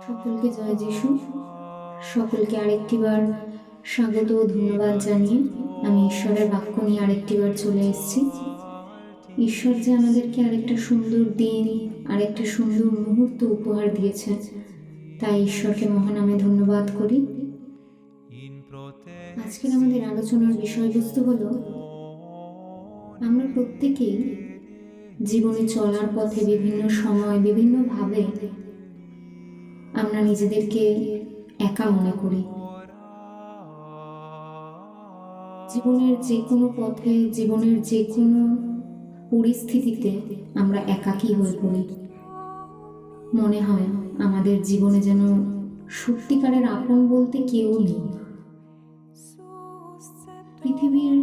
সকলকে জয় যিশু। সকলকে আরেকটিবার স্বাগত ও ধন্যবাদ জানিয়ে আমি ঈশ্বরের বাক্য নিয়ে আরেকটিবার চলে এসেছি। ঈশ্বর যে আমাদেরকে আরেকটা সুন্দর দিন, আরেকটা সুন্দর মুহূর্ত উপহার দিয়েছে, তাই ঈশ্বরকে মহানামে ধন্যবাদ করি। আজকের আমাদের আলোচনার বিষয়বস্তু হলো, আমরা প্রত্যেকেই জীবনে চলার পথে বিভিন্ন সময় বিভিন্নভাবে আমরা নিজেদেরকে একা মনে করি। জীবনের যে কোনো পথে, জীবনের যে কোনো পরিস্থিতিতে আমরা একাকী হয়ে পড়ি। মনে হয় আমাদের জীবনে যেন সত্যিকারের আপন বলতে কেউ নেই। পৃথিবীর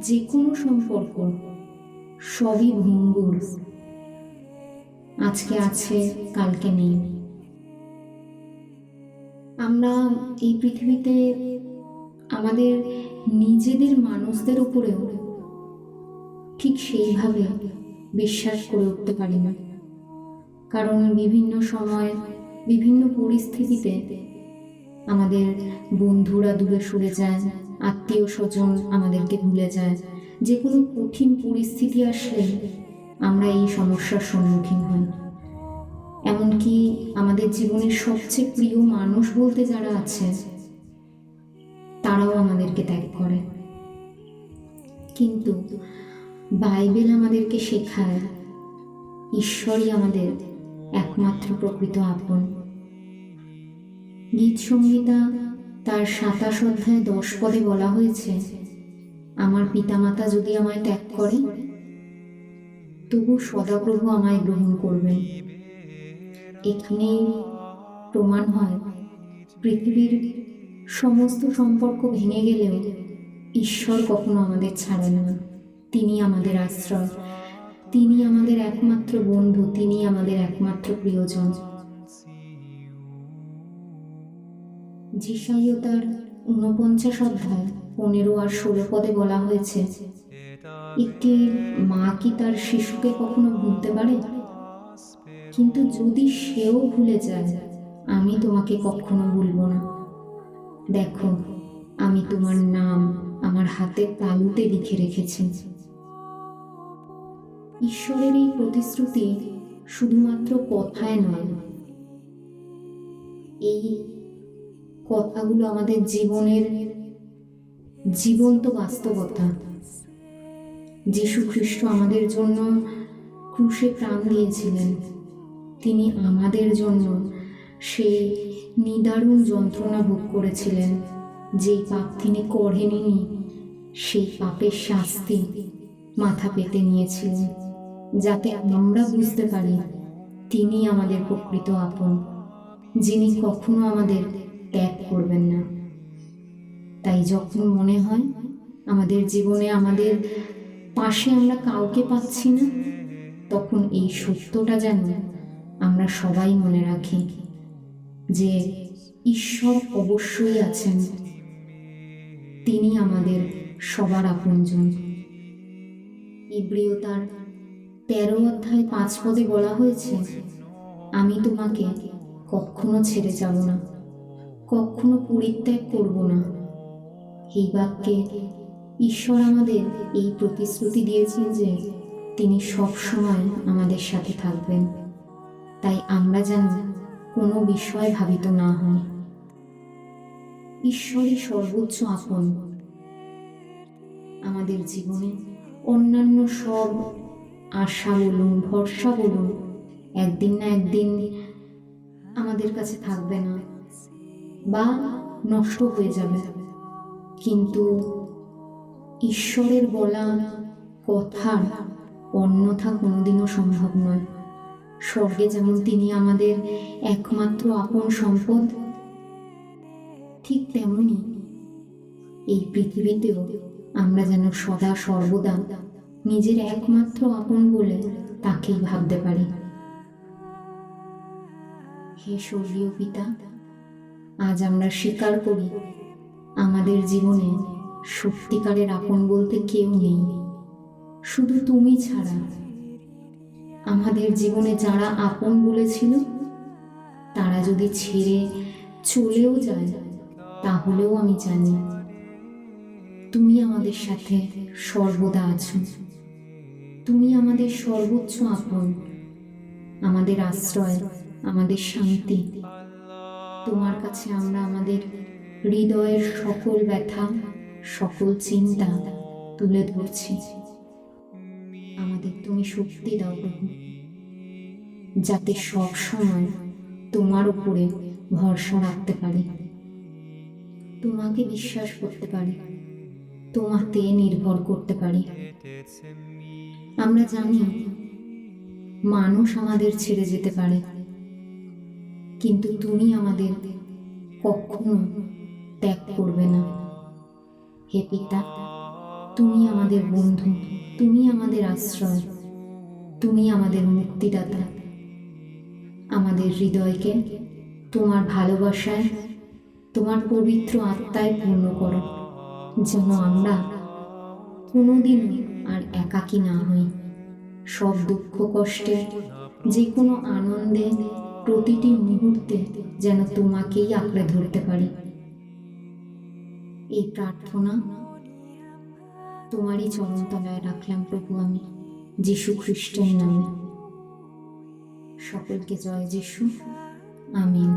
যে কোনো সম্পর্ক সবই ভঙ্গুর, আজকে আছে কালকে নেই। আমরা এই পৃথিবীতে আমাদের নিজেদের মানুষদের উপরেও ঠিক সেইভাবে বিশ্বাস করে উঠতে পারি না, কারণ বিভিন্ন সময় বিভিন্ন পরিস্থিতিতে আমাদের বন্ধুরা দূরে সরে যায়, আত্মীয় স্বজন আমাদেরকে ভুলে যায়। যে কোনো কঠিন পরিস্থিতি আসলে আমরা এই সমস্যার সম্মুখীন হই। এমনকি আমাদের জীবনের সবচেয়ে প্রিয় মানুষ বলতে যারা আছে, তারাও আমাদেরকে ত্যাগ করে। কিন্তু বাইবেল আমাদেরকে শেখায় ঈশ্বরই আমাদের একমাত্র প্রকৃত আপন। গীত সংহিতা তার 27 অধ্যায় 10 পদে বলা হয়েছে, আমার পিতামাতা যদি আমায় ত্যাগ করে, তবু সদাপ্রভু আমায় গ্রহণ করবেন। এখানেই প্রমাণ হয় পৃথিবীর সমস্ত সম্পর্ক ভেঙে গেলেও ঈশ্বর কখনো আমাদের ছাড়েন না। তিনি আমাদের আশ্রয়, তিনি আমাদের একমাত্র বন্ধু, তিনি আমাদের একমাত্র প্রিয়জন। যিশাইয়া তার 49 অধ্যায় 15 আর 16 পদে বলা হয়েছে, একটি মা কি তার শিশুকে কখনো ভুলতে পারে? কিন্তু যদি সেও ভুলে যায়, আমি তোমাকে কখনো ভুলব না। দেখো, আমি তোমার নাম আমার হাতের তালুতে লিখে রেখেছি। ঈশ্বরের এই প্রতিশ্রুতি শুধুমাত্র কথায় নয়, এই কথাগুলো আমাদের জীবনের জীবন্ত বাস্তবতা। যীশু খ্রিস্ট আমাদের জন্য ক্রুশে প্রাণ দিয়েছিলেন। তিনি আমাদের জন্য সেই নিদারুণ যন্ত্রণা ভোগ করেছিলেন। যেই পাপ তিনি করেননি, সেই পাপের শাস্তি মাথা পেতে নিয়েছিলেন, যাতে আমরা বুঝতে পারি তিনি আমাদের প্রকৃত আপন, যিনি কখনো আমাদের ত্যাগ করবেন না। তাই যখন মনে হয় আমাদের জীবনে আমাদের পাশে আমরা কাউকে পাচ্ছি না, তখন এই সত্যটা যেন আমরা সবাই মনে রাখি যে ঈশ্বর অবশ্যই আছেন, তিনি আমাদের সবার আপনজন। ইব্রিয় তার 13 অধ্যায় 5 পদে বলা হয়েছে, আমি তোমাকে কখনো ছেড়ে যাব না, কখনো পরিত্যাগ করব না। এই বাক্যে ঈশ্বর আমাদের এই প্রতিশ্রুতি দিয়েছেন যে তিনি সব সময় আমাদের সাথে থাকবেন। তাই আমরা যেন কোনো বিষয় ভাবিত না হই। ঈশ্বরই সর্বোচ্চ আপন। আমাদের জীবনে অন্যান্য সব আশা বলুন, ভরসা বলুন, একদিন না একদিন আমাদের কাছে থাকবে না বা নষ্ট হয়ে যাবে। কিন্তু ঈশ্বরের বলা কথার অন্যথা কোনোদিনও সম্ভব নয়। স্বর্গে যেমন তিনি আমাদের একমাত্র আপন সম্পদ, ঠিক তেমনি এই পৃথিবীতেও আমরা যেন সদা সর্বদা নিজের একমাত্র আপন বলে তাকেই ভাবতে পারি। হে স্বর্গীয় পিতা, আজ আমরা স্বীকার করি আমাদের জীবনে সত্যিকারের আপন বলতে কেউ নেই, শুধু তুমি ছাড়া। আমাদের জীবনে যারা আপন বলেছিল তারা তারা যদি ছেড়ে চলেও যায়, তাহলেও আমি জানি তুমি আমাদের সাথে সর্বদা আছো। তুমি আমাদের সর্বোচ্চ আপন, আমাদের আশ্রয়, আমাদের শান্তি। তোমার কাছে আমরা আমাদের হৃদয়ের সকল ব্যথা, সকল চিন্তা তুলে ধরছি। আমাদের তুমি শক্তি দাও প্রভু, যাতে সব সময় তোমার উপরে ভরসা রাখতে পারি, তোমাকে বিশ্বাস করতে পারি, তোমাতে নির্ভর করতে পারি। আমরা জানি মানুষ আমাদের ছেড়ে যেতে পারে, কিন্তু তুমি আমাদের কখনো ত্যাগ করবে না। হে পিতা, তুমি আমাদের বন্ধু, তুমি আমাদের আশ্রয়, তুমি আমাদের মুক্তিদাতা। আমাদের হৃদয়কে তোমার ভালোবাসায়, তোমার পবিত্র আত্মায় পূর্ণ করো, যেন আমরা কোনোদিনও আর একাকী না হই। সব দুঃখ কষ্টে, যে কোনো আনন্দে, প্রতিটি মুহূর্তে যেন তোমাকেই আঁকড়ে ধরতে পারি। এই প্রার্থনা তোমারই চরণতলায় রাখলাম প্রভু আমি, যীশু খ্রিস্টের নামে। সকলকে জয় যীশু। আমিন।